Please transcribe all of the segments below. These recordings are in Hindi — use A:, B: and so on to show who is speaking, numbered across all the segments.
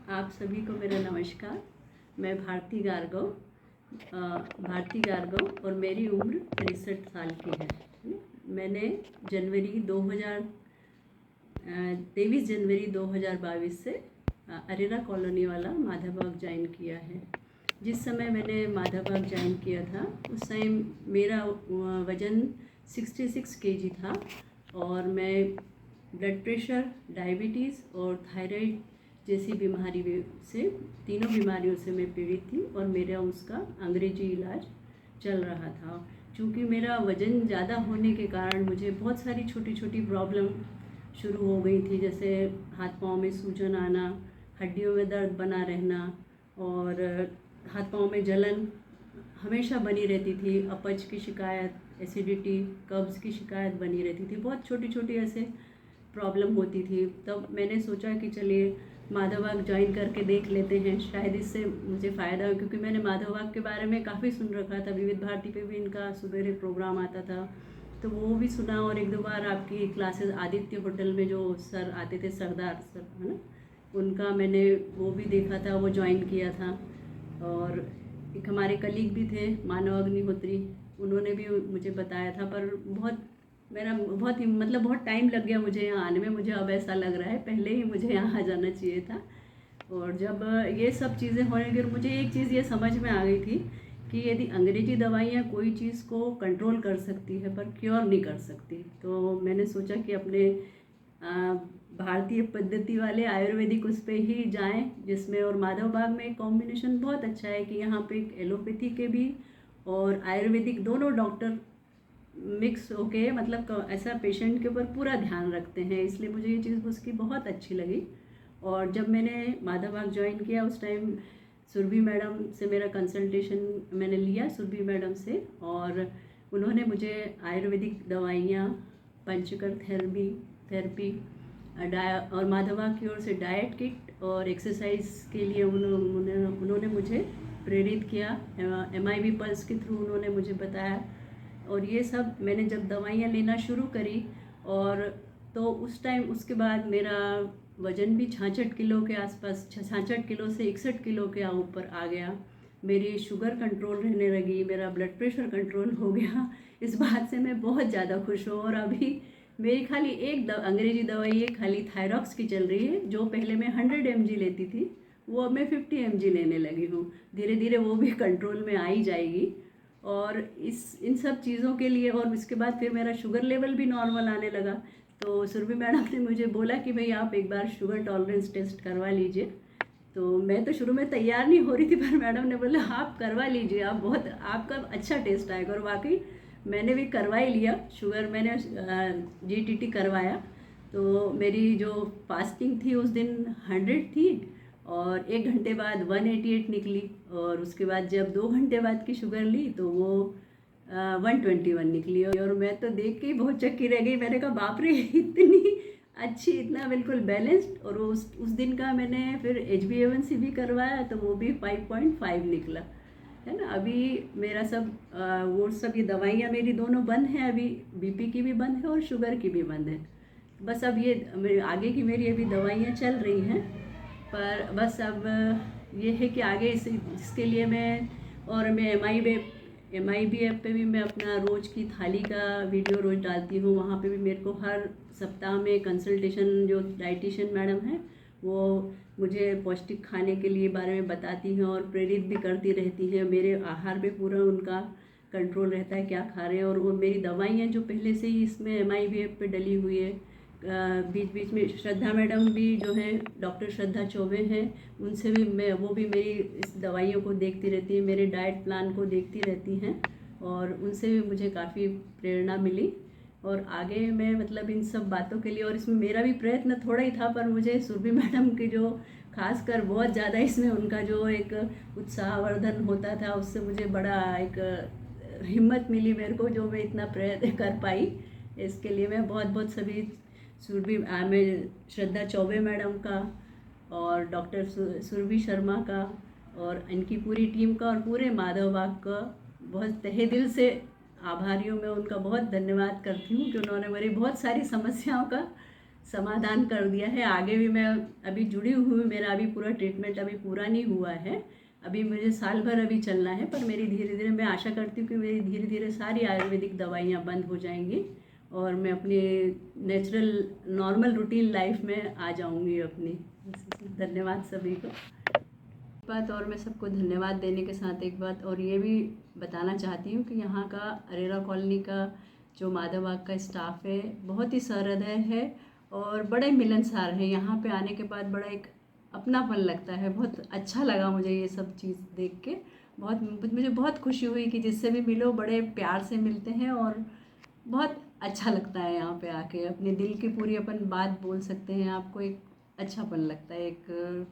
A: आप सभी को मेरा नमस्कार। मैं भारती गार्गव और मेरी उम्र 63 साल की है। मैंने 23 जनवरी 2022 से अरेरा कॉलोनी वाला माधवबाग ज्वाइन किया है। जिस समय मैंने माधवबाग ज्वाइन किया था उस टाइम मेरा वज़न 66 केजी था और मैं ब्लड प्रेशर, डायबिटीज़ और थायराइड जैसी बीमारी से तीनों बीमारियों से मैं पीड़ित थी और मेरा उसका अंग्रेजी इलाज चल रहा था। चूँकि मेरा वज़न ज़्यादा होने के कारण मुझे बहुत सारी छोटी छोटी प्रॉब्लम शुरू हो गई थी, जैसे हाथ पाँव में सूजन आना, हड्डियों में दर्द बना रहना और हाथ पाँव में जलन हमेशा बनी रहती थी, अपच की शिकायत, एसिडिटी, कब्ज़ की शिकायत बनी रहती थी। बहुत छोटी छोटी ऐसे प्रॉब्लम होती थी। तब मैंने सोचा कि चलिए माधवबाग ज्वाइन करके देख लेते हैं, शायद इससे मुझे फ़ायदा हो, क्योंकि मैंने माधवबाग के बारे में काफ़ी सुन रखा था। विविध भारती पे भी इनका सुबेरे प्रोग्राम आता था तो वो भी सुना और एक दो बार आपकी क्लासेस आदित्य होटल में जो सर आते थे, सरदार सर है ना, उनका मैंने वो भी देखा था, वो ज्वाइन किया था। और एक हमारे कलीग भी थे मानव अग्निहोत्री, उन्होंने भी मुझे बताया था। पर बहुत टाइम लग गया मुझे यहाँ आने में। मुझे अब ऐसा लग रहा है पहले ही मुझे यहाँ आ जाना चाहिए था। और जब ये सब चीज़ें होने लगी, मुझे एक चीज़ ये समझ में आ गई थी कि यदि अंग्रेजी दवाइयाँ कोई चीज़ को कंट्रोल कर सकती है पर क्योर नहीं कर सकती, तो मैंने सोचा कि अपने भारतीय पद्धति वाले आयुर्वेदिक उस पर ही जाएं, जिसमें और माधवबाग में एक कॉम्बिनेशन बहुत अच्छा है कि यहाँ पे एक एलोपैथी के भी और आयुर्वेदिक दोनों डॉक्टर मिक्स होके, मतलब ऐसा पेशेंट के ऊपर पूरा ध्यान रखते हैं। इसलिए मुझे ये चीज़ उसकी बहुत अच्छी लगी। और जब मैंने माधवबाग ज्वाइन किया उस टाइम सुरभि मैडम से मेरा कंसल्टेशन मैंने लिया, सुरभि मैडम से, और उन्होंने मुझे आयुर्वेदिक दवाइयाँ, पंचकर थेरेपी और माधवबाग की ओर से डाइट किट और एक्सरसाइज के लिए उन्होंने मुझे प्रेरित किया। MIB पल्स के थ्रू उन्होंने मुझे बताया। और ये सब मैंने जब दवाइयाँ लेना शुरू करी और तो उस टाइम उसके बाद मेरा वज़न भी 66 किलो के आसपास, 66 किलो से 61 किलो के ऊपर आ गया। मेरी शुगर कंट्रोल रहने लगी, मेरा ब्लड प्रेशर कंट्रोल हो गया। इस बात से मैं बहुत ज़्यादा खुश हूँ। और अभी मेरी खाली एक अंग्रेजी दवाई है, खाली थायरॉक्स की चल रही है, जो पहले मैं 100 mg लेती थी, वो अब मैं 50 mg लेने लगी हूँ। धीरे धीरे वो भी कंट्रोल में आ ही जाएगी। और इन सब चीज़ों के लिए, और इसके बाद फिर मेरा शुगर लेवल भी नॉर्मल आने लगा। तो सुरभि मैडम ने मुझे बोला कि भाई आप एक बार शुगर टॉलरेंस टेस्ट करवा लीजिए। तो मैं तो शुरू में तैयार नहीं हो रही थी, पर मैडम ने बोला आप करवा लीजिए, आप बहुत आपका अच्छा टेस्ट आएगा। और वाकई मैंने भी करवा ही लिया शुगर, मैंने GTT करवाया। तो मेरी जो फास्टिंग थी उस दिन 100 थी और 1 घंटे बाद 188 निकली। और उसके बाद जब 2 घंटे बाद की शुगर ली तो वो 121 निकली। और मैं तो देख के ही बहुत चक्की रह गई। मैंने कहा बाप रे, इतनी अच्छी, इतना बिल्कुल बैलेंस्ड। और उस दिन का मैंने फिर HbA1c भी करवाया तो वो भी 5.5 निकला, है ना। अभी मेरा सब वो सब ये दवाइयाँ मेरी दोनों बंद हैं, अभी BP की भी बंद है और शुगर की भी बंद है। बस अब ये आगे की मेरी अभी दवाइयाँ चल रही हैं। पर बस अब ये है कि आगे इसके लिए मैं MIB ऐप पे भी मैं अपना रोज़ की थाली का वीडियो रोज़ डालती हूँ। वहाँ पे भी मेरे को हर सप्ताह में कंसल्टेशन, जो डाइटिशियन मैडम है वो मुझे पौष्टिक खाने के लिए बारे में बताती हैं और प्रेरित भी करती रहती हैं। मेरे आहार पे पूरा उनका कंट्रोल रहता है, क्या खा रहे हैं। और वो मेरी दवाइयाँ जो पहले से ही इसमें MIB ऐप पे डली हुई है, बीच बीच में श्रद्धा मैडम भी जो हैं, डॉक्टर श्रद्धा चौबे हैं, उनसे भी वो भी मेरी इस दवाइयों को देखती रहती है, मेरे डाइट प्लान को देखती रहती हैं। और उनसे भी मुझे काफ़ी प्रेरणा मिली। और आगे मैं मतलब इन सब बातों के लिए, और इसमें मेरा भी प्रयत्न थोड़ा ही था, पर मुझे सुरभि मैडम की जो खासकर बहुत ज़्यादा इसमें उनका जो एक उत्साहवर्धन होता था, उससे मुझे बड़ा एक हिम्मत मिली मेरे को, जो मैं इतना प्रयत्न कर पाई। इसके लिए मैं बहुत बहुत सभी मैं श्रद्धा चौबे मैडम का और डॉक्टर सुरभि शर्मा का और इनकी पूरी टीम का और पूरे माधवबाग का बहुत तहे दिल से आभारी हूँ। मैं उनका बहुत धन्यवाद करती हूँ कि उन्होंने मेरी बहुत सारी समस्याओं का समाधान कर दिया है। आगे भी मैं अभी जुड़ी हुई हूँ, मेरा अभी पूरा ट्रीटमेंट अभी पूरा नहीं हुआ है, अभी मुझे साल भर अभी चलना है, पर मेरी धीरे धीरे मैं आशा करती हूँ कि मेरी धीरे धीरे सारी आयुर्वेदिक दवाइयाँ बंद हो जाएंगी और मैं अपनी नेचुरल नॉर्मल रूटीन लाइफ में आ जाऊँगी अपनी। धन्यवाद सभी को। बात और मैं सबको धन्यवाद देने के साथ एक बात और ये भी बताना चाहती हूँ कि यहाँ का अरेरा कॉलोनी का जो माधव बाग का स्टाफ है बहुत ही सहृदय है और बड़े मिलनसार हैं। यहाँ पे आने के बाद बड़ा एक अपनापन लगता है, बहुत अच्छा लगा मुझे ये सब चीज़ देख के। मुझे बहुत खुशी हुई कि जिससे भी मिलो बड़े प्यार से मिलते हैं और बहुत अच्छा लगता है यहाँ पे आके, अपने दिल की पूरी अपन बात बोल सकते हैं, आपको एक अच्छापन लगता है, एक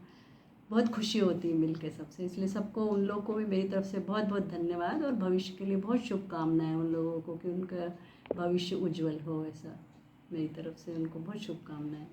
A: बहुत खुशी होती है मिल के सबसे। इसलिए सबको, उन लोगों को भी मेरी तरफ से बहुत बहुत धन्यवाद और भविष्य के लिए बहुत शुभकामनाएं उन लोगों को कि उनका भविष्य उज्जवल हो, ऐसा मेरी तरफ से उनको बहुत शुभकामनाएं।